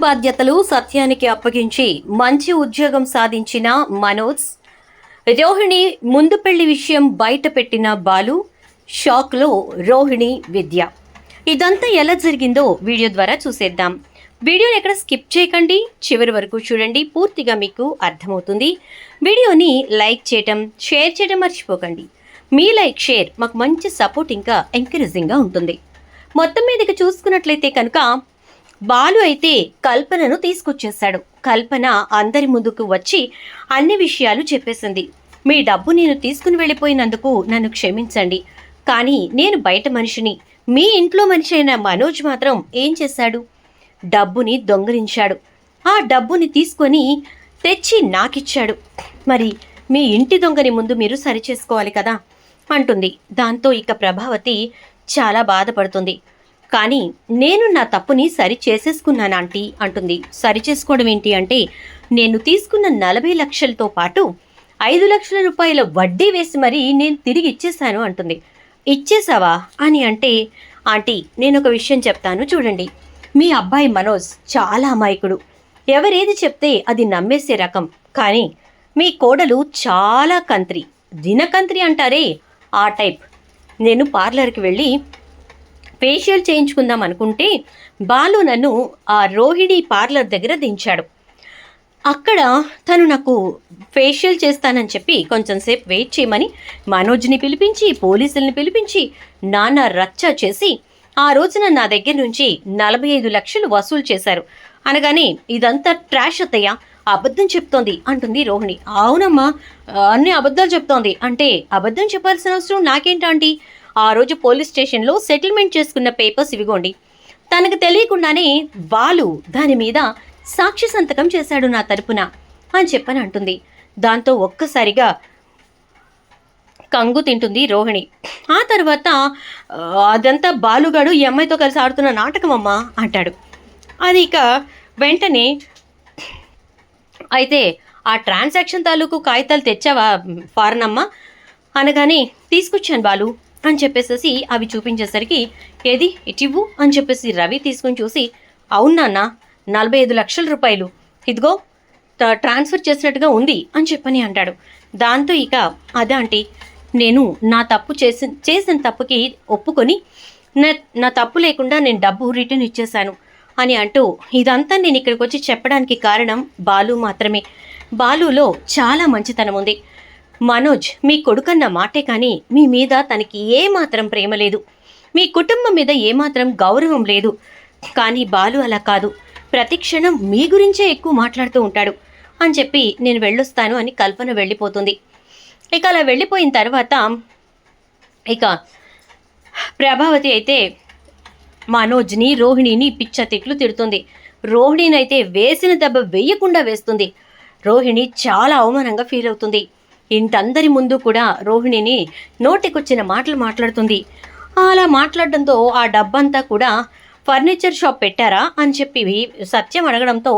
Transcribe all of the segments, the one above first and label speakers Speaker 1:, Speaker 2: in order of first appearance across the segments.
Speaker 1: బాధ్యతలు సత్యానికి అప్పగించి మంచి ఉద్యోగం సాధించిన మనోజ్, రోహిణి ముందు పెళ్లి విషయం బయట పెట్టిన బాలు, షాక్లో రోహిణి విద్య. ఇదంతా ఎలా జరిగిందో వీడియో ద్వారా చూసేద్దాం. వీడియోని ఎక్కడ స్కిప్ చేయకండి, చివరి వరకు చూడండి, పూర్తిగా మీకు అర్థమవుతుంది. వీడియోని లైక్ చేయటం, షేర్ చేయడం మర్చిపోకండి. మీ లైక్, షేర్ మాకు మంచి సపోర్ట్, ఇంకా ఎంకరేజింగ్గా ఉంటుంది. మొత్తం మీదకి చూసుకున్నట్లయితే కనుక బాలు అయితే కల్పనను తీసుకొచ్చేశాడు. కల్పన అందరి ముందుకు వచ్చి అన్ని విషయాలు చెప్పేసింది. మీ డబ్బు నేను తీసుకుని వెళ్ళిపోయినందుకు నన్ను క్షమించండి, కానీ నేను బయట మనిషిని. మీ ఇంట్లో మనిషి అయిన మనోజ్ మాత్రం ఏం చేశాడు? డబ్బుని దొంగిలించాడు. ఆ డబ్బుని తీసుకొని తెచ్చి నాకిచ్చాడు. మరి మీ ఇంటి దొంగని ముందు మీరు సరిచేసుకోవాలి కదా అంటుంది. దాంతో ఇక ప్రభావతి చాలా బాధపడుతుంది. కానీ నేను నా తప్పుని సరి చేసేసుకున్నాను ఆంటీ అంటుంది. సరి చేసుకోవడం ఏంటి అంటే, నేను తీసుకున్న 40 లక్షలతో పాటు 5 లక్షల రూపాయల వడ్డీ వేసి మరీ నేను తిరిగి ఇచ్చేశాను అంటుంది. ఇచ్చేసావా అని అంటే, ఆంటీ నేను ఒక విషయం చెప్తాను చూడండి. మీ అబ్బాయి మనోజ్ చాలా అమాయకుడు. ఎవరేది చెప్తే అది నమ్మేసే రకం. కానీ మీ కోడలు చాలా కంత్రి, దినకంత్రి అంటారే ఆ టైప్. నేను పార్లర్కి వెళ్ళి ఫేషియల్ చేయించుకుందాం అనుకుంటే బాలు నన్ను ఆ రోహిణి పార్లర్ దగ్గర దించాడు. అక్కడ తను నాకు ఫేషియల్ చేస్తానని చెప్పి కొంచెం సేపు వెయిట్ చేయమని మనోజ్ని పిలిపించి, పోలీసుల్ని పిలిపించి నానా రచ్చ చేసి ఆ రోజున నా దగ్గర నుంచి 45 లక్షలు వసూలు చేశారు అనగానే, ఇదంతా ట్రాష్ అత్తయ్య, అబద్ధం చెప్తోంది అంటుంది రోహిణి. అవునమ్మా, అన్ని అబద్ధాలు చెప్తోంది అంటే అబద్ధం చెప్పాల్సిన అవసరం నాకేంటండి? ఆ రోజు పోలీస్ స్టేషన్లో సెటిల్మెంట్ చేసుకున్న పేపర్స్ ఇవిగోండి. తనకు తెలియకుండానే బాలు దాని మీద సాక్షి సంతకం చేశాడు నా తరపున అని చెప్పని అంటుంది. దాంతో ఒక్కసారిగా కంగు తింటుంది రోహిణి. ఆ తర్వాత అదంతా బాలుగాడు ఈ అమ్మాయితో కలిసి ఆడుతున్న నాటకం అమ్మా అంటాడు. అది ఇక వెంటనే, అయితే ఆ ట్రాన్సాక్షన్ తాలూకు కాగితాలు తెచ్చావా ఫారెన్ అమ్మ అనగానే, తీసుకొచ్చాను బాలు అని చెప్పేసి అవి చూపించేసరికి, ఏది ఇటివ్వు అని చెప్పేసి రవి తీసుకుని చూసి, అవునాన్న 45 లక్షల రూపాయలు ఇదిగో ట్రాన్స్ఫర్ చేసినట్టుగా ఉంది అని చెప్పని అంటాడు. దాంతో ఇక అదే ఆంటీ, నేను నా తప్పు చేసిన తప్పుకి ఒప్పుకొని నా తప్పు లేకుండా నేను డబ్బు రిటర్న్ ఇచ్చేశాను అని అంటూ, ఇదంతా నేను ఇక్కడికి వచ్చి చెప్పడానికి కారణం బాలు మాత్రమే. బాలులో చాలా మంచితనం ఉంది. మనోజ్ మీ కొడుకన్న మాటే కానీ మీ మీద తనకి ఏమాత్రం ప్రేమ లేదు, మీ కుటుంబం మీద ఏమాత్రం గౌరవం లేదు. కానీ బాలు అలా కాదు, ప్రతి క్షణం మీ గురించే ఎక్కువ మాట్లాడుతూ ఉంటాడు అని చెప్పి నేను వెళ్ళొస్తాను అని కల్పన వెళ్ళిపోతుంది. ఇక అలా వెళ్ళిపోయిన తర్వాత ఇక ప్రభావతి అయితే మనోజ్ని, రోహిణిని పిచ్చ తిట్లు తిడుతుంది. రోహిణిని అయితే వేసిన దెబ్బ వేయకుండా వేస్తుంది. రోహిణి చాలా అవమానంగా ఫీల్ అవుతుంది. ఇంతందరి ముందు కూడా రోహిణిని నోటికొచ్చిన మాటలు మాట్లాడుతుంది. అలా మాట్లాడడంతో ఆ డబ్బంతా కూడా ఫర్నిచర్ షాప్ పెట్టారా అని చెప్పి సత్యం అడగడంతో,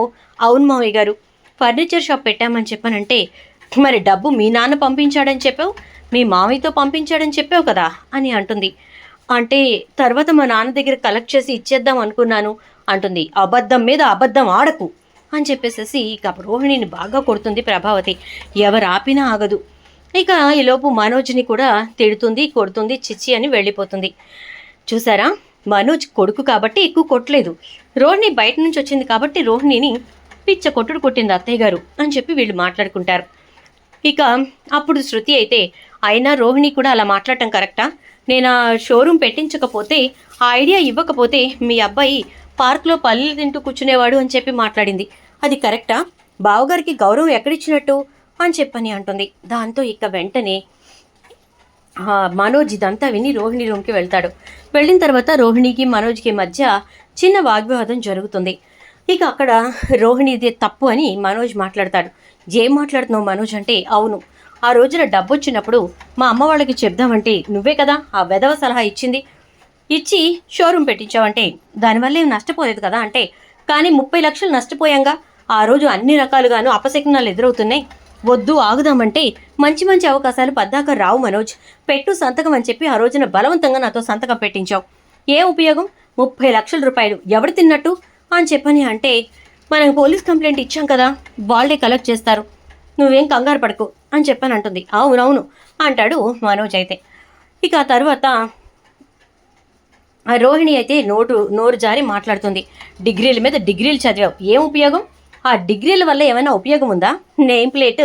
Speaker 1: అవును మావయ్య గారు ఫర్నిచర్ షాప్ పెట్టామని చెప్పానంటే, మరి డబ్బు మీ నాన్న పంపించాడని చెప్పావు, మీ మావయ్యతో పంపించాడని చెప్పావు కదా అని అంటుంది. అంటే తర్వాత మా నాన్న దగ్గర కలెక్ట్ చేసి ఇచ్చేద్దాం అనుకున్నాను అంటుంది. అబద్ధం మీద అబద్ధం ఆడకు అని చెప్పేసి ఇక రోహిణిని బాగా కొడుతుంది ప్రభావతి. ఎవరు ఆపినా ఆగదు. ఇక ఈలోపు మనోజ్ని కూడా తిడుతుంది, కొడుతుంది, చిచ్చి అని వెళ్ళిపోతుంది. చూసారా, మనోజ్ కొడుకు కాబట్టి ఎక్కువ కొట్టలేదు, రోహిణి బయట నుంచి వచ్చింది కాబట్టి రోహిణిని పిచ్చ కొట్టుడు కొట్టింది అత్తయ్య గారు అని చెప్పి వీళ్ళు మాట్లాడుకుంటారు. ఇక అప్పుడు శృతి అయితే, అయినా రోహిణి కూడా అలా మాట్లాడటం కరెక్టా? నేను ఆ షోరూమ్ పెట్టించకపోతే, ఆ ఐడియా ఇవ్వకపోతే మీ అబ్బాయి పార్క్లో పల్లెలు తింటూ కూర్చునేవాడు అని చెప్పి మాట్లాడింది. అది కరెక్టా? బావగారికి గౌరవం ఎక్కడిచ్చినట్టు అని చెప్పని అంటుంది. దాంతో ఇక వెంటనే మనోజ్ ఇదంతా విని రోహిణి రూమ్కి వెళ్తాడు. వెళ్ళిన తర్వాత రోహిణికి మనోజ్కి మధ్య చిన్న వాగ్వివాదం జరుగుతుంది. ఇక అక్కడ రోహిణిది తప్పు అని మనోజ్ మాట్లాడతాడు. ఏం మాట్లాడుతున్నావు మనోజ్ అంటే, అవును ఆ రోజున డబ్బు వచ్చినప్పుడు మా అమ్మ వాళ్ళకి చెప్దామంటే నువ్వే కదా ఆ వెధవ సలహా ఇచ్చి షోరూమ్ పెట్టించావంటే దానివల్ల ఏం నష్టపోలేదు కదా అంటే, కానీ 30 లక్షలు నష్టపోయాంగా. ఆ రోజు అన్ని రకాలుగాను అపశకునాలు ఎదురవుతున్నాయి. వద్దు ఆగుదామంటే మంచి మంచి అవకాశాలు పద్దాక రావు మనోజ్, పెట్టు సంతకం అని చెప్పి ఆ రోజున బలవంతంగా నాతో సంతకం పెట్టించావు. ఏ ఉపయోగం? 30 లక్షల రూపాయలు ఎవడు తిన్నట్టు అని చెప్పని అంటే, మనం పోలీస్ కంప్లైంట్ ఇచ్చాం కదా, వాళ్ళే కలెక్ట్ చేస్తారు, నువ్వేం కంగారు పడకు అని చెప్పని అంటుంది. అవునవును అంటాడు మనోజ్ అయితే. ఇక ఆ తర్వాత ఆ రోహిణి అయితే నోరు జారి మాట్లాడుతుంది. డిగ్రీల మీద డిగ్రీలు చదివావు, ఏం ఉపయోగం? ఆ డిగ్రీల వల్ల ఏమైనా ఉపయోగం ఉందా? నేమ్ ప్లేట్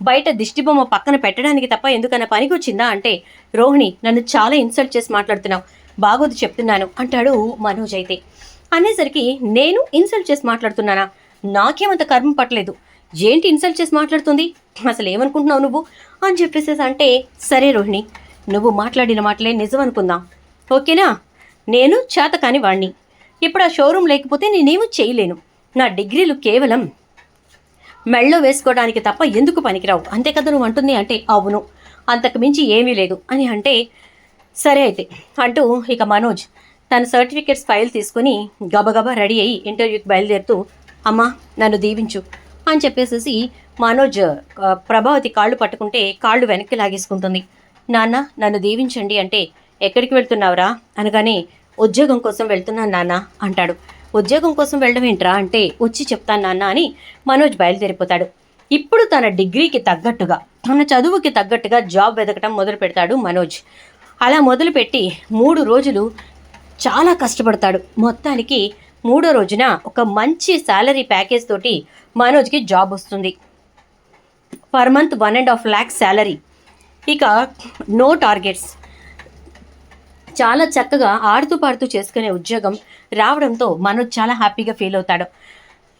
Speaker 1: బయట దిష్టిబొమ్మ పక్కన పెట్టడానికి తప్ప ఎందుకన్నా పనికి వచ్చిందా అంటే, రోహిణి నన్ను చాలా ఇన్సల్ట్ చేసి మాట్లాడుతున్నావు, బాగోదు చెప్తున్నాను అంటాడు మనోజ్ అయితే. అనేసరికి నేను ఇన్సల్ట్ చేసి మాట్లాడుతున్నానా? నాకేమంత కర్మ పట్టలేదు, ఏంటి ఇన్సల్ట్ చేసి మాట్లాడుతుంది, అసలు ఏమనుకుంటున్నావు నువ్వు అని చెప్పేసేసి అంటే, సరే రోహిణి నువ్వు మాట్లాడిన మాటలే నిజం అనుకుందాం, ఓకేనా? నేను చేతకాని వాణ్ణి, ఇప్పుడు ఆ షోరూమ్ లేకపోతే నేనేమీ చేయలేను, నా డిగ్రీలు కేవలం మెళ్ళో వేసుకోవడానికి తప్ప ఎందుకు పనికిరావు, అంతే కదా నువ్వు అంటుంది అంటే, అవును అంతకు మించి ఏమీ లేదు అని అంటే, సరే అయితే అంటూ ఇక మనోజ్ తన సర్టిఫికేట్స్ ఫైల్ తీసుకుని గబగబా రెడీ అయ్యి ఇంటర్వ్యూకి బయలుదేరుతూ, అమ్మా నన్ను దీవించు అని చెప్పేసేసి మనోజ్ ప్రభావతి కాళ్ళు పట్టుకుంటే కాళ్ళు వెనక్కి లాగేసుకుంటుంది. నాన్న నన్ను దీవించండి అంటే, ఎక్కడికి వెళ్తున్నావురా అనగానే, ఉద్యోగం కోసం వెళ్తున్నాను నాన్న అంటాడు. ఉద్యోగం కోసం వెళ్ళడం ఏంట్రా అంటే, వచ్చి చెప్తాను నాన్న అని మనోజ్ బయలుదేరిపోతాడు. ఇప్పుడు తన డిగ్రీకి తగ్గట్టుగా తన చదువుకి తగ్గట్టుగా జాబ్ వెతకటం మొదలు పెడతాడు మనోజ్. అలా మొదలుపెట్టి 3 రోజులు చాలా కష్టపడతాడు. మొత్తానికి 3వ రోజున ఒక మంచి శాలరీ ప్యాకేజ్ తోటి మనోజ్కి జాబ్ వస్తుంది. Per month 1.5 lakh salary. ఇక నో టార్గెట్స్, చాలా చక్కగా ఆడుతూ పాడుతూ చేసుకునే ఉద్యోగం రావడంతో మనోజ్ చాలా హ్యాపీగా ఫీల్ అవుతాడు.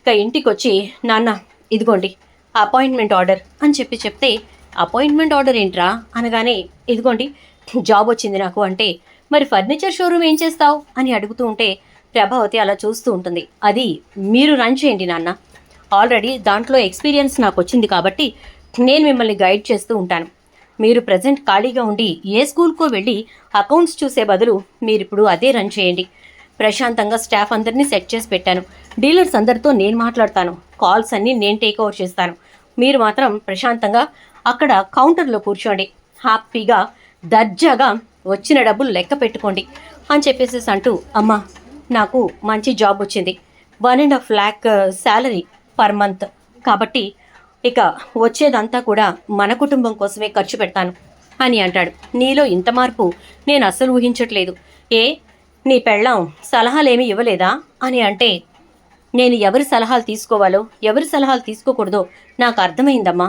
Speaker 1: ఇక ఇంటికి వచ్చి, నాన్న ఇదిగోండి అపాయింట్మెంట్ ఆర్డర్ అని చెప్తే, అపాయింట్మెంట్ ఆర్డర్ ఏంట్రా అనగానే, ఇదిగోండి జాబ్ వచ్చింది నాకు అంటే, మరి ఫర్నిచర్ షోరూమ్ ఏం చేస్తావు అని అడుగుతూ ఉంటే ప్రభావతి అలా చూస్తూ ఉంటుంది. అది మీరు రన్ చేయండి నాన్న, ఆల్రెడీ దాంట్లో ఎక్స్పీరియన్స్ నాకు వచ్చింది కాబట్టి నేను మిమ్మల్ని గైడ్ చేస్తూ ఉంటాను. మీరు ప్రజెంట్ ఖాళీగా ఉండి ఏ స్కూల్కో వెళ్ళి అకౌంట్స్ చూసే బదులు మీరిప్పుడు అదే రన్ చేయండి. ప్రశాంతంగా స్టాఫ్ అందరినీ సెట్ చేసి పెట్టాను, డీలర్స్ అందరితో నేను మాట్లాడతాను, కాల్స్ అన్నీ నేను టేక్ ఓవర్ చేస్తాను, మీరు మాత్రం ప్రశాంతంగా అక్కడ కౌంటర్లో కూర్చోండి, హ్యాపీగా దర్జాగా వచ్చిన డబ్బులు లెక్క పెట్టుకోండి అని చెప్పేసి అంటూ, అమ్మ నాకు మంచి జాబ్ వచ్చింది, 1.5 lakh శాలరీ పర్ మంత్, కాబట్టి ఇక వచ్చేదంతా కూడా మన కుటుంబం కోసమే ఖర్చు పెడతాను అని అంటాడు. నీలో ఇంత మార్పు నేను అస్సలు ఊహించట్లేదు, ఏ నీ పెళ్ళాం సలహాలేమీ ఇవ్వలేదా అని అంటే, నేను ఎవరి సలహాలు తీసుకోవాలో ఎవరి సలహాలు తీసుకోకూడదో నాకు అర్థమైందమ్మా,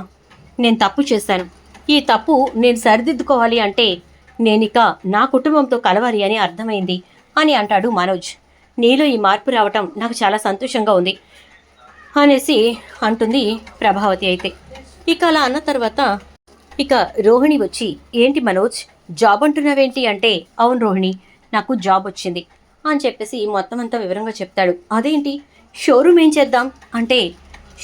Speaker 1: నేను తప్పు చేశాను, ఈ తప్పు నేను సరిదిద్దుకోవాలి అంటే నేనిక నా కుటుంబంతో కలవాలి అని అర్థమైంది అని అంటాడు మనోజ్. నీలో ఈ మార్పు రావటం నాకు చాలా సంతోషంగా ఉంది అనేసి అంటుంది ప్రభావతి అయితే. ఇక అలా అన్న తర్వాత ఇక రోహిణి వచ్చి, ఏంటి మనోజ్ జాబ్ అంటున్నావేంటి అంటే, అవును రోహిణి నాకు జాబ్ వచ్చింది అని చెప్పేసి మొత్తం అంతా వివరంగా చెప్తాడు. అదేంటి షోరూమ్ ఏం చేద్దాం అంటే,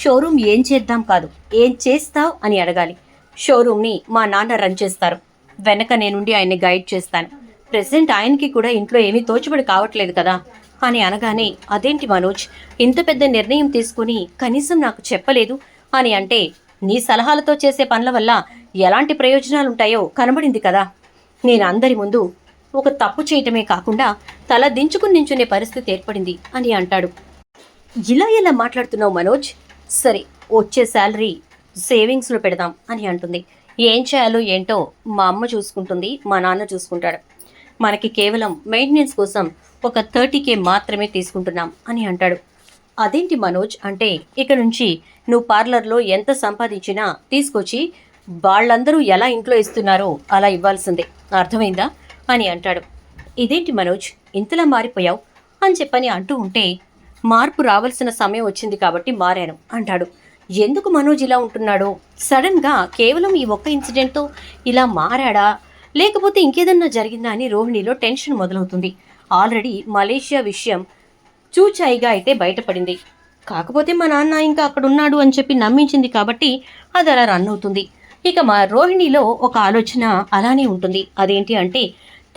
Speaker 1: షోరూమ్ ఏం చేద్దాం కాదు, ఏం చేస్తావు అని అడగాలి. షోరూమ్ని మా నాన్న రన్ చేస్తారు, వెనక నేనుండి ఆయన్ని గైడ్ చేస్తాను, ప్రెసెంట్ ఆయనకి కూడా ఇంట్లో ఏమీ తోచుబడి కావట్లేదు కదా అని అనగానే, అదేంటి మనోజ్ ఇంత పెద్ద నిర్ణయం తీసుకుని కనీసం నాకు చెప్పలేదు అని అంటే, నీ సలహాలతో చేసే పనుల వల్ల ఎలాంటి ప్రయోజనాలు ఉంటాయో కనబడింది కదా, నేను అందరి ముందు ఒక తప్పు చేయటమే కాకుండా తల దించుకుని నించునే పరిస్థితి ఏర్పడింది అని అంటాడు. ఇలా ఎలా మాట్లాడుతున్నావు మనోజ్, సరే వచ్చే శాలరీ సేవింగ్స్లో పెడదాం అని అంటుంది. ఏం చేయాలో ఏంటో మా అమ్మ చూసుకుంటుంది, మా నాన్న చూసుకుంటాడు, మనకి కేవలం మెయింటెనెన్స్ కోసం ఒక 30K మాత్రమే తీసుకుంటున్నాం అని అంటాడు. అదేంటి మనోజ్ అంటే, ఇక నుంచి నువ్వు పార్లర్లో ఎంత సంపాదించినా తీసుకొచ్చి వాళ్ళందరూ ఎలా ఇంట్లో ఇస్తున్నారో అలా ఇవ్వాల్సిందే, అర్థమైందా అని అంటాడు. ఇదేంటి మనోజ్ ఇంతలా మారిపోయావు అని చెప్పని అంటూ ఉంటే, మార్పు రావాల్సిన సమయం వచ్చింది కాబట్టి మారాను అంటాడు. ఎందుకు మనోజ్ ఇలా ఉంటున్నాడో, సడన్గా కేవలం ఈ ఒక్క ఇన్సిడెంట్తో ఇలా మారాడా లేకపోతే ఇంకేదన్నా జరిగిందా అని రోహిణిలో టెన్షన్ మొదలవుతుంది. ఆల్రెడీ మలేషియా విషయం చూచాయిగా అయితే బయటపడింది, కాకపోతే మా నాన్న ఇంకా అక్కడ ఉన్నాడు అని చెప్పి నమ్మించింది కాబట్టి అది అలా రన్ అవుతుంది. ఇక మా రోహిణిలో ఒక ఆలోచన అలానే ఉంటుంది. అదేంటి అంటే,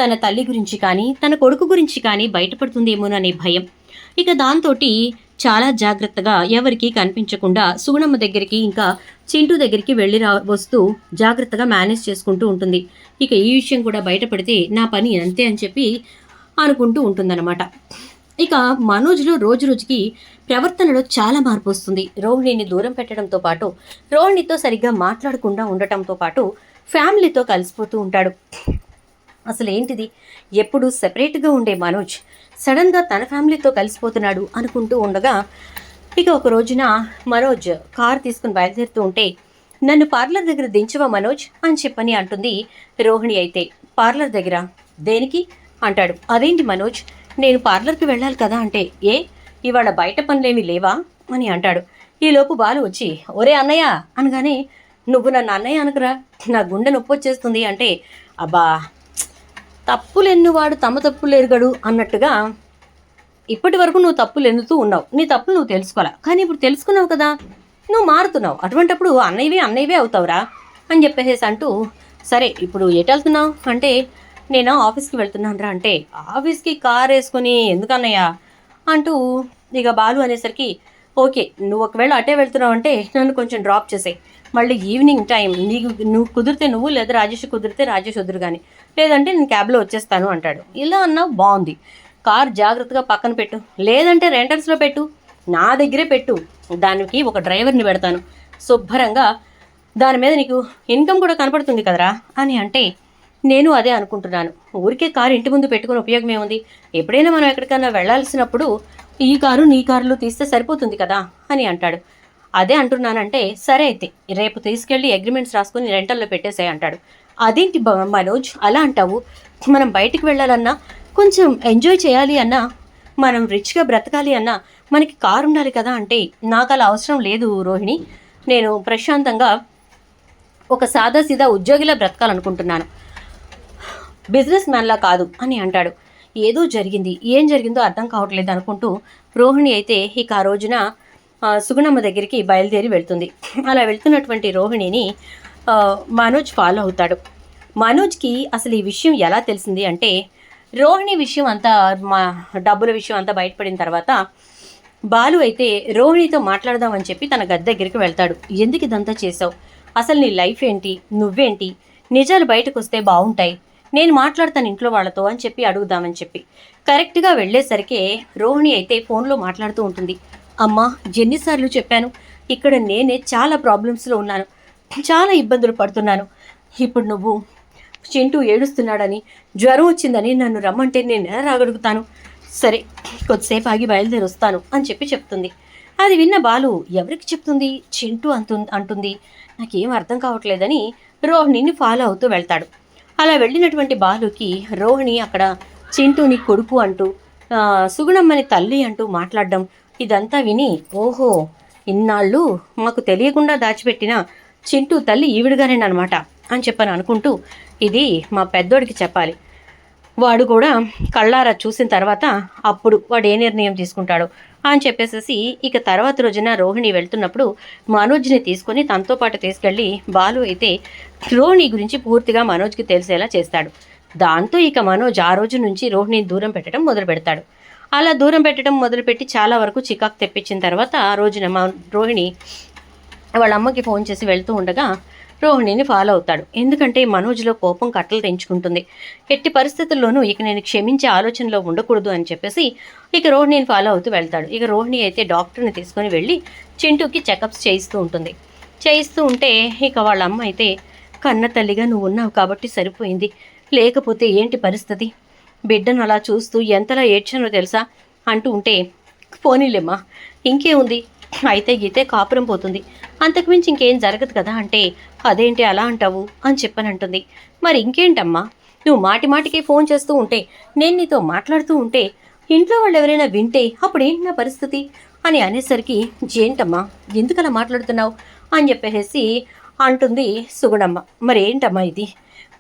Speaker 1: తన తల్లి గురించి కానీ తన కొడుకు గురించి కానీ బయటపడుతుందేమోననే భయం. ఇక దాంతో చాలా జాగ్రత్తగా ఎవరికి కనిపించకుండా సుగుణమ్మ దగ్గరికి ఇంకా చింటూ దగ్గరికి వెళ్ళి వస్తూ జాగ్రత్తగా మేనేజ్ చేసుకుంటూ ఉంటుంది. ఇక ఈ విషయం కూడా బయటపడితే నా పని అంతే అని చెప్పి అనుకుంటూ ఉంటుందన్నమాట. ఇక మనోజ్లో రోజు రోజుకి ప్రవర్తనలో చాలా మార్పు వస్తుంది. రోహిణిని దూరం పెట్టడంతో పాటు రోహిణితో సరిగ్గా మాట్లాడకుండా ఉండటంతో పాటు ఫ్యామిలీతో కలిసిపోతూ ఉంటాడు. అసలు ఏంటిది, ఎప్పుడు సెపరేట్గా ఉండే మనోజ్ సడన్గా తన ఫ్యామిలీతో కలిసిపోతున్నాడు అనుకుంటూ ఉండగా ఇక ఒక రోజున మనోజ్ కార్ తీసుకుని బయలుదేరుతూ ఉంటే, నన్ను పార్లర్ దగ్గర దించవా మనోజ్ అని చెప్పని అంటుంది రోహిణి. అయితే పార్లర్ దగ్గర దేనికి అంటాడు. అదేంటి మనోజ్, నేను పార్లర్కి వెళ్ళాలి కదా అంటే, ఏ ఇవాళ బయట పనులేమి లేవా అని అంటాడు. ఈలోపు బాలు వచ్చి, ఒరే అన్నయ్య అనగానే, నువ్వు నన్ను అన్నయ్య అనకరా, నా గుండె నొప్పి వచ్చేస్తుంది అంటే, అబ్బా తప్పులెన్నువాడు తమ తప్పులు ఎరుగడు అన్నట్టుగా ఇప్పటి వరకు నువ్వు తప్పులు ఎన్నుతూ ఉన్నావు, నీ తప్పులు నువ్వు తెలుసుకోవాలా, కానీ ఇప్పుడు తెలుసుకున్నావు కదా, నువ్వు మారుతున్నావు, అటువంటప్పుడు అన్నయ్యవే అవుతావురా అని చెప్పేసి అంటూ, సరే ఇప్పుడు ఎటు వెళ్తున్నావు అంటే, నేను ఆఫీస్కి వెళ్తున్నాను రా అంటే, ఆఫీస్కి కార్ వేసుకొని ఎందుకన్నయ్యా అంటూ ఇక బాలు అనేసరికి, ఓకే నువ్వు ఒకవేళ అటే వెళ్తున్నావు అంటే నన్ను కొంచెం డ్రాప్ చేసేయి, మళ్ళీ ఈవినింగ్ టైం నువ్వు కుదిరితే నువ్వు, లేదా రాజేష్ కుదిరితే రాజేష్ వద్దురు కానీ, లేదంటే నేను క్యాబ్లో వచ్చేస్తాను అంటాడు. ఇలా అన్నావు బాగుంది, కార్ జాగ్రత్తగా పక్కన పెట్టు, లేదంటే రెంటల్స్లో పెట్టు, నా దగ్గరే పెట్టు, దానికి ఒక డ్రైవర్ని పెడతాను, శుభ్రంగా దాని మీద నీకు ఇన్కమ్ కూడా కనపడుతుంది కదరా అని అంటే, నేను అదే అనుకుంటున్నాను, ఊరికే కారు ఇంటి ముందు పెట్టుకుని ఉపయోగం ఏముంది, ఎప్పుడైనా మనం ఎక్కడికైనా వెళ్ళాల్సినప్పుడు ఈ కారు నీ కారులో తీస్తే సరిపోతుంది కదా అని అంటాడు. అదే అంటున్నానంటే, సరే అయితే రేపు తీసుకెళ్ళి అగ్రిమెంట్స్ రాసుకుని రెంటల్లో పెట్టేసాయి అంటాడు. అదేంటి మనోజ్ అలా అంటావు, మనం బయటికి వెళ్ళాలన్నా, కొంచెం ఎంజాయ్ చేయాలి అన్నా, మనం రిచ్గా బ్రతకాలి అన్నా మనకి కారు ఉండాలి కదా అంటే, నాకు అలా అవసరం లేదు రోహిణి, నేను ప్రశాంతంగా ఒక సాదాసీదా ఉద్యోగిలా బ్రతకాలనుకుంటున్నాను, బిజినెస్ మ్యాన్లా కాదు అని అంటాడు. ఏదో జరిగింది, ఏం జరిగిందో అర్థం కావట్లేదు అనుకుంటూ రోహిణి అయితే ఇక ఆ రోజున సుగుణమ్మ దగ్గరికి బయలుదేరి వెళ్తుంది. అలా వెళ్తున్నటువంటి రోహిణిని మనోజ్ ఫాలో అవుతాడు. మనోజ్కి అసలు ఈ విషయం ఎలా తెలిసింది అంటే, రోహిణి విషయం అంతా, మా డబ్బుల విషయం అంతా బయటపడిన తర్వాత బాలు అయితే రోహిణితో మాట్లాడదామని చెప్పి తన గది దగ్గరికి వెళ్తాడు. ఎందుకు ఇదంతా చేసావు, అసలు నీ లైఫ్ ఏంటి, నువ్వేంటి, నిజాలు బయటకు వస్తే బాగుంటాయి, నేను మాట్లాడతాను ఇంట్లో వాళ్ళతో అని చెప్పి అడుగుదామని చెప్పి కరెక్ట్గా వెళ్ళేసరికి రోహిణి అయితే ఫోన్లో మాట్లాడుతూ ఉంటుంది. అమ్మా ఎన్నిసార్లు చెప్పాను, ఇక్కడ నేనే చాలా ప్రాబ్లమ్స్లో ఉన్నాను, చాలా ఇబ్బందులు పడుతున్నాను, ఇప్పుడు నువ్వు చింటూ ఏడుస్తున్నాడని, జ్వరం వచ్చిందని నన్ను రమ్మంటే నేను ఎలా రాగలుగుతాను, సరే కొద్దిసేపు ఆగి బయలుదేరి వస్తాను అని చెప్పి చెప్తుంది. అది విన్న బాలు, ఎవరికి చెప్తుంది, చింటూ అంటుంది, నాకేం అర్థం కావట్లేదని రోహిణిని ఫాలో అవుతూ వెళ్తాడు. అలా వెళ్ళినటువంటి బాలుకి రోహిణి అక్కడ చింటూని కొడుకు అంటూ, సుగుణమ్మని తల్లి అంటూ మాట్లాడడం ఇదంతా విని, ఓహో ఇన్నాళ్ళు మాకు తెలియకుండా దాచిపెట్టిన చింటూ తల్లి ఈవిడగానేనమాట అని చెప్పని అనుకుంటూ, ఇది మా పెద్దోడికి చెప్పాలి, వాడు కూడా కళ్ళారా చూసిన తర్వాత అప్పుడు వాడు ఏ నిర్ణయం తీసుకుంటాడో అని చెప్పేసేసి ఇక తర్వాత రోజున రోహిణి వెళ్తున్నప్పుడు మనోజ్ని తీసుకొని తనతో పాటు తీసుకెళ్ళి బాలు అయితే రోహిణి గురించి పూర్తిగా మనోజ్కి తెలిసేలా చేస్తాడు. దాంతో ఇక మనోజ్ ఆ రోజు నుంచి రోహిణిని దూరం పెట్టడం మొదలు పెడతాడు. అలా దూరం పెట్టడం మొదలుపెట్టి చాలా వరకు చికాకు తెప్పించిన తర్వాత ఆ రోజున రోహిణి వాళ్ళ అమ్మకి ఫోన్ చేసి వెళ్తూ ఉండగా రోహిణిని ఫాలో అవుతాడు. ఎందుకంటే మనోజ్లో కోపం కట్టలు తెంచుకుంటుంది. ఎట్టి పరిస్థితుల్లోనూ ఇక నేను క్షమించే ఆలోచనలో ఉండకూడదు అని చెప్పేసి ఇక రోహిణిని ఫాలో అవుతూ వెళ్తాడు. ఇక రోహిణి అయితే డాక్టర్ని తీసుకొని వెళ్ళి చింటూకి చెకప్స్ చేయిస్తూ ఉంటుంది. చేయిస్తూ ఉంటే ఇక వాళ్ళ అమ్మ అయితే, కన్న తల్లిగా నువ్వు ఉన్నావు కాబట్టి సరిపోయింది, లేకపోతే ఏంటి పరిస్థితి, బిడ్డను అలా చూస్తూ ఎంతలా ఏడ్చానో తెలుసా అంటూ ఉంటే, పోనీలేమ్మా ఇంకేముంది, అయితే గీతే కాపురం పోతుంది, అంతకుమించి ఇంకేం జరగదు కదా అంటే, అదేంటి అలా అంటావు అని చెప్పనంటుంది. మరి ఇంకేంటమ్మా, నువ్వు మాటికి ఫోన్ చేస్తూ ఉంటే, నేను నీతో మాట్లాడుతూ ఉంటే ఇంట్లో వాళ్ళు ఎవరైనా వింటే అప్పుడేంటి నా పరిస్థితి అని అనేసరికి, ఏంటమ్మా ఎందుకు అలా మాట్లాడుతున్నావు అని చెప్పేసి అంటుంది సుగుణమ్మ. మరి ఏంటమ్మా ఇది,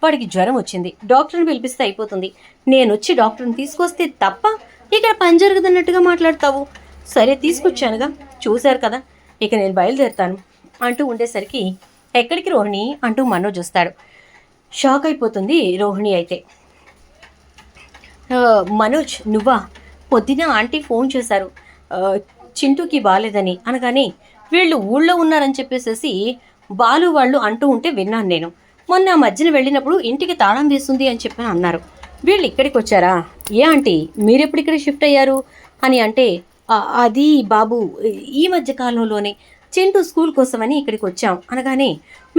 Speaker 1: వాడికి జ్వరం వచ్చింది, డాక్టర్ని పిలిపిస్తే అయిపోతుంది, నేను వచ్చి డాక్టర్ని తీసుకొస్తే తప్ప ఇక్కడ పని జరుగుతున్నట్టుగా మాట్లాడతావు, సరే తీసుకొచ్చానుగా చూశారు కదా, ఇక నేను బయలుదేరుతాను అంటూ ఉండేసరికి, ఎక్కడికి రోహిణి అంటూ మనోజ్ వస్తాడు. షాక్ అయిపోతుంది రోహిణి అయితే. మనోజ్ నువ్వా, పొద్దున ఆంటీ ఫోన్ చేశారు చింటూకి బాలేదని అనగానే, వీళ్ళు ఊళ్ళో ఉన్నారని చెప్పేసేసి బాలు వాళ్ళు అంటూ ఉంటే విన్నాను నేను, మొన్న మధ్యన వెళ్ళినప్పుడు ఇంటికి తాళం వేస్తుంది అని చెప్పి అన్నారు, వీళ్ళు ఇక్కడికి వచ్చారా, ఏ ఆంటీ మీరెప్పుడు ఇక్కడ షిఫ్ట్ అయ్యారు అని అంటే అది బాబు ఈ మధ్య కాలంలోనే చింటూ స్కూల్ కోసమని ఇక్కడికి వచ్చాం అనగానే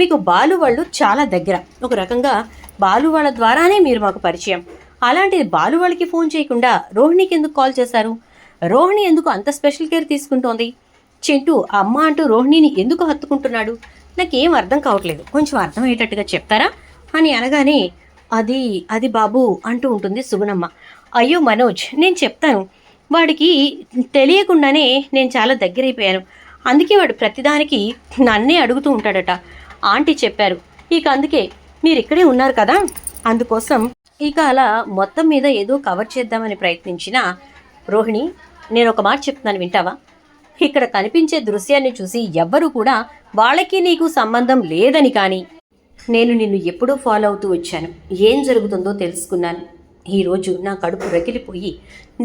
Speaker 1: మీకు బాలు వాళ్ళు చాలా దగ్గర, ఒక రకంగా బాలు వాళ్ళ ద్వారానే మీరు మాకు పరిచయం. అలాంటిది బాలు వాళ్ళకి ఫోన్ చేయకుండా రోహిణికి ఎందుకు కాల్ చేశారు? రోహిణి ఎందుకు అంత స్పెషల్ కేర్ తీసుకుంటోంది? చింటూ అమ్మ అంటూ రోహిణిని ఎందుకు హత్తుకుంటున్నాడు? నాకేం అర్థం కావట్లేదు, కొంచెం అర్థమయ్యేటట్టుగా చెప్తారా అని అనగానే అది అది బాబు అంటూ ఉంటుంది సుగుణమ్మ. అయ్యో మనోజ్, నేను చెప్తాను, వాడికి తెలియకుండానే నేను చాలా దగ్గరైపోయాను, అందుకే వాడు ప్రతిదానికి నన్నే అడుగుతూ ఉంటాడట. ఆంటీ చెప్పారు, ఇక అందుకే మీరు ఇక్కడే ఉన్నారు కదా, అందుకోసం ఇక అలా మొత్తం మీద ఏదో కవర్ చేద్దామని ప్రయత్నించిన రోహిణి, నేను ఒక మాట చెప్తున్నాను వింటావా? ఇక్కడ కనిపించే దృశ్యాన్ని చూసి ఎవ్వరూ కూడా వాళ్ళకి నీకు సంబంధం లేదని, కానీ నేను నిన్ను ఎప్పుడూ ఫాలో అవుతూ వచ్చాను, ఏం జరుగుతుందో తెలుసుకున్నాను. ఈరోజు నా కడుపు రగిలిపోయి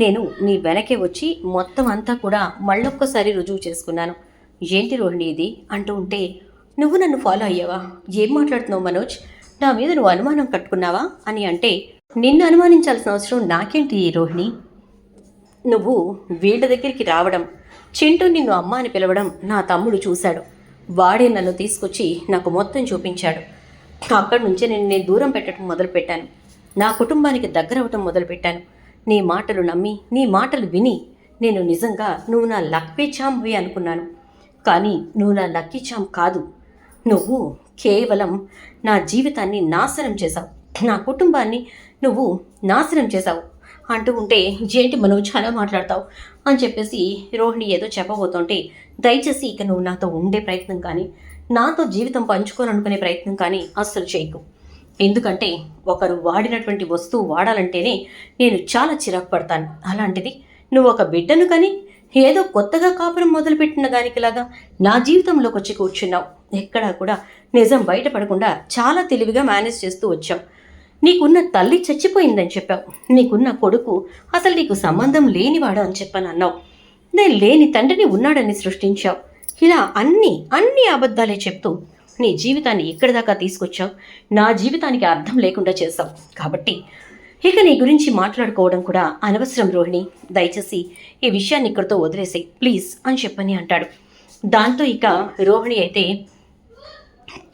Speaker 1: నేను నీ వెనకే వచ్చి మొత్తం అంతా కూడా మళ్ళొక్కసారి రుజువు చేసుకున్నాను. ఏంటి రోహిణి ఇది అంటూ ఉంటే, నువ్వు నన్ను ఫాలో అయ్యావా? ఏం మాట్లాడుతున్నావు మనోజ్? నా మీద నువ్వు అనుమానం కట్టుకున్నావా అని అంటే, నిన్ను అనుమానించాల్సిన అవసరం నాకేంటి రోహిణి? నువ్వు వీళ్ళ దగ్గరికి రావడం, చింటూ నిన్ను అమ్మ అని పిలవడం నా తమ్ముడు చూశాడు. వాడే నన్ను తీసుకొచ్చి నాకు మొత్తం చూపించాడు. అక్కడి నుంచే నేను దూరం పెట్టడం మొదలుపెట్టాను, నా కుటుంబానికి దగ్గర అవటం మొదలుపెట్టాను. నీ మాటలు నమ్మి, నీ మాటలు విని నేను నిజంగా నువ్వు నా లక్కీ చామ్వి అనుకున్నాను. కానీ నువ్వు నా లక్కీ చామ్ కాదు, నువ్వు కేవలం నా జీవితాన్ని నాశనం చేశావు, నా కుటుంబాన్ని నువ్వు నాశనం చేశావు అంటూ ఉంటే, ఏంటి మనం చాలా మాట్లాడతావు అని చెప్పేసి రోహిణి ఏదో చెప్పబోతుంటే, దయచేసి ఇక నువ్వు నాతో ఉండే ప్రయత్నం కానీ, నాతో జీవితం పంచుకోవాలనుకునే ప్రయత్నం కానీ అస్సలు చేయకు. ఎందుకంటే ఒకరు వాడినటువంటి వస్తువు వాడాలంటేనే నేను చాలా చిరాకు పడతాను. అలాంటిది నువ్వు ఒక బిడ్డను కానీ ఏదో కొత్తగా కాపురం మొదలుపెట్టిన దానికిలాగా నా జీవితంలోకి వచ్చి కూర్చున్నావు. ఎక్కడా కూడా నిజం బయటపడకుండా చాలా తెలివిగా మేనేజ్ చేస్తూ వచ్చావు. నీకున్న తల్లి చచ్చిపోయిందని చెప్పావు, నీకున్న కొడుకు అసలు నీకు సంబంధం లేనివాడు అని చెప్పని అన్నావు, నేను లేని తండ్రిని ఉన్నాడని సృష్టించావు. ఇలా అన్ని అబద్ధాలే చెప్తూ నీ జీవితాన్ని ఇక్కడి దాకా తీసుకొచ్చావు, నా జీవితానికి అర్థం లేకుండా చేశావు. కాబట్టి ఇక నీ గురించి మాట్లాడుకోవడం కూడా అనవసరం రోహిణి, దయచేసి ఈ విషయాన్ని ఇక్కడితో వదిలేసేయి ప్లీజ్ అని చెప్పని అంటాడు. దాంతో ఇక రోహిణి అయితే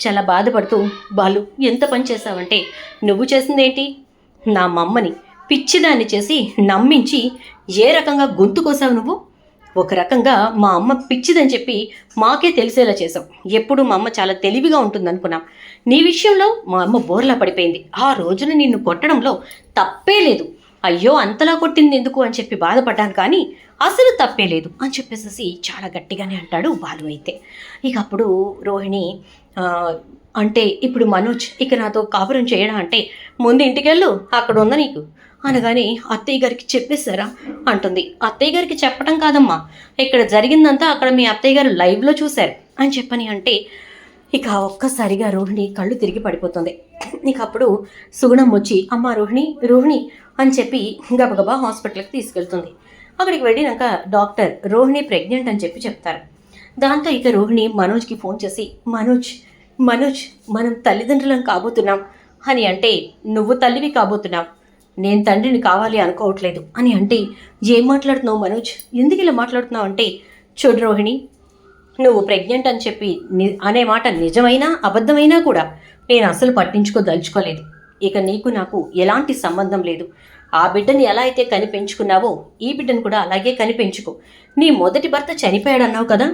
Speaker 1: చాలా బాధపడుతూ, బాలు ఎంత పని చేశావంటే, నువ్వు చేసిందేంటి? నా మమ్మని పిచ్చిదాన్ని చేసి నమ్మించి ఏ రకంగా గొంతు కోసావు నువ్వు? ఒక రకంగా మా అమ్మ పిచ్చిదని చెప్పి మాకే తెలిసేలా చేసావు. ఎప్పుడు మా అమ్మ చాలా తెలివిగా ఉంటుందనుకున్నాం, నీ విషయంలో మా అమ్మ బోర్లా పడిపోయింది. ఆ రోజున నిన్ను కొట్టడంలో తప్పే లేదు, అయ్యో అంతలా కొట్టింది ఎందుకు అని చెప్పి బాధపడ్డాను, కానీ అసలు తప్పే లేదు అని చెప్పేసి చాలా గట్టిగానే అంటాడు బాలు. అయితే ఇక అప్పుడు రోహిణి అంటే, ఇప్పుడు మనోజ్ ఇక నాతో కాపురం చేయడం అంటే, ముందు ఇంటికెళ్ళు, అక్కడ ఉందా నీకు అనగానే, అత్తయ్య గారికి చెప్పేశారా అంటుంది. అత్తయ్య గారికి చెప్పడం కాదమ్మా, ఇక్కడ జరిగిందంతా అక్కడ మీ అత్తయ్య గారు లైవ్లో చూశారు అని చెప్పని అంటే, ఇక ఒక్కసారిగా రోహిణి కళ్ళు తిరిగి పడిపోతుంది. ఇక అప్పుడు సుగుణం వచ్చి, అమ్మ రోహిణి అని చెప్పి గబగబా హాస్పిటల్కి తీసుకెళ్తుంది. అక్కడికి వెళ్ళినాక డాక్టర్ రోహిణి ప్రెగ్నెంట్ అని చెప్పి చెప్తారు. దాంతో ఇక రోహిణి మనోజ్కి ఫోన్ చేసి, మనోజ్ మనం తల్లిదండ్రులను కాబోతున్నాం అని అంటే, నువ్వు తల్లివి కాబోతున్నావు, నేను తండ్రిని కావాలి అనుకోవట్లేదు అని అంటే, ఏం మాట్లాడుతున్నావు మనోజ్, ఎందుకు ఇలా మాట్లాడుతున్నావు అంటే, చూడు రోహిణి, నువ్వు ప్రెగ్నెంట్ అని చెప్పి అనే మాట నిజమైనా అబద్ధమైనా కూడా నేను అసలు పట్టించుకోదలుచుకోలేదు. ఇక నీకు నాకు ఎలాంటి సంబంధం లేదు. ఆ బిడ్డని ఎలా అయితే కనిపెంచుకున్నావో ఈ బిడ్డను కూడా అలాగే కనిపెంచుకో. నీ మొదటి భర్త చనిపోయాడన్నావు కదా,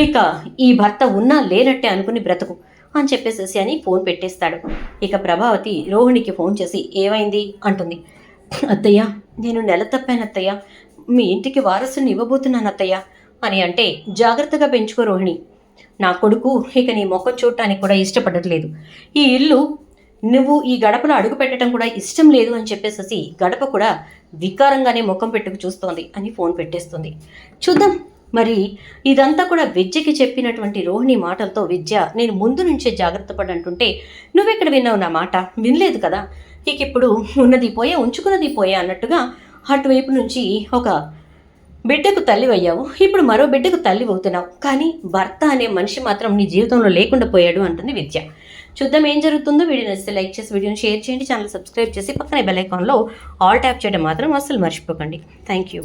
Speaker 1: ఇక ఈ భర్త ఉన్నా లేనట్టే అనుకుని బ్రతుకు అని చెప్పేసేసి అని ఫోన్ పెట్టేస్తాడు. ఇక ప్రభావతి రోహిణికి ఫోన్ చేసి, ఏమైంది అంటుంది. అత్తయ్య, నేను నెల తప్పాను అత్తయ్య, మీ ఇంటికి వారసుని ఇవ్వబోతున్నాను అత్తయ్య అని అంటే, జాగ్రత్తగా పెంచుకో రోహిణి, నా కొడుకు ఇక నీ మొక్క చూడటానికి కూడా ఇష్టపడట్లేదు, ఈ ఇల్లు నువ్వు ఈ గడపలో అడుగు పెట్టడం కూడా ఇష్టం లేదు అని చెప్పేసి గడప కూడా వికారంగానే ముఖం పెట్టుకు చూస్తోంది అని ఫోన్ పెట్టేస్తుంది. చూద్దాం మరి ఇదంతా కూడా విద్యకి చెప్పినటువంటి రోహిణి మాటలతో, విద్య నేను ముందు నుంచే జాగ్రత్త పడంటుంటే నువ్వెక్కడ విన్నావు నా మాట, వినలేదు కదా, ఇక ఇప్పుడు ఉన్నది పోయే ఉంచుకున్నది పోయే అన్నట్టుగా అటువైపు నుంచి ఒక బిడ్డకు తల్లి అయ్యావు, ఇప్పుడు మరో బిడ్డకు తల్లి అవుతున్నావు, కానీ భర్త అనే మనిషి మాత్రం నీ జీవితంలో లేకుండా పోయాడు అంటుంది విద్య. చూద్దాం ఏం జరుగుతుందో. వీడియో నచ్చితే లైక్ చేసి వీడియోని షేర్ చేయండి, ఛానల్ సబ్స్క్రైబ్ చేసి పక్కనే బెల్ ఐకాన్లో ఆల్ ట్యాప్ చేయడం మాత్రం అస్సలు మర్చిపోకండి. Thank you.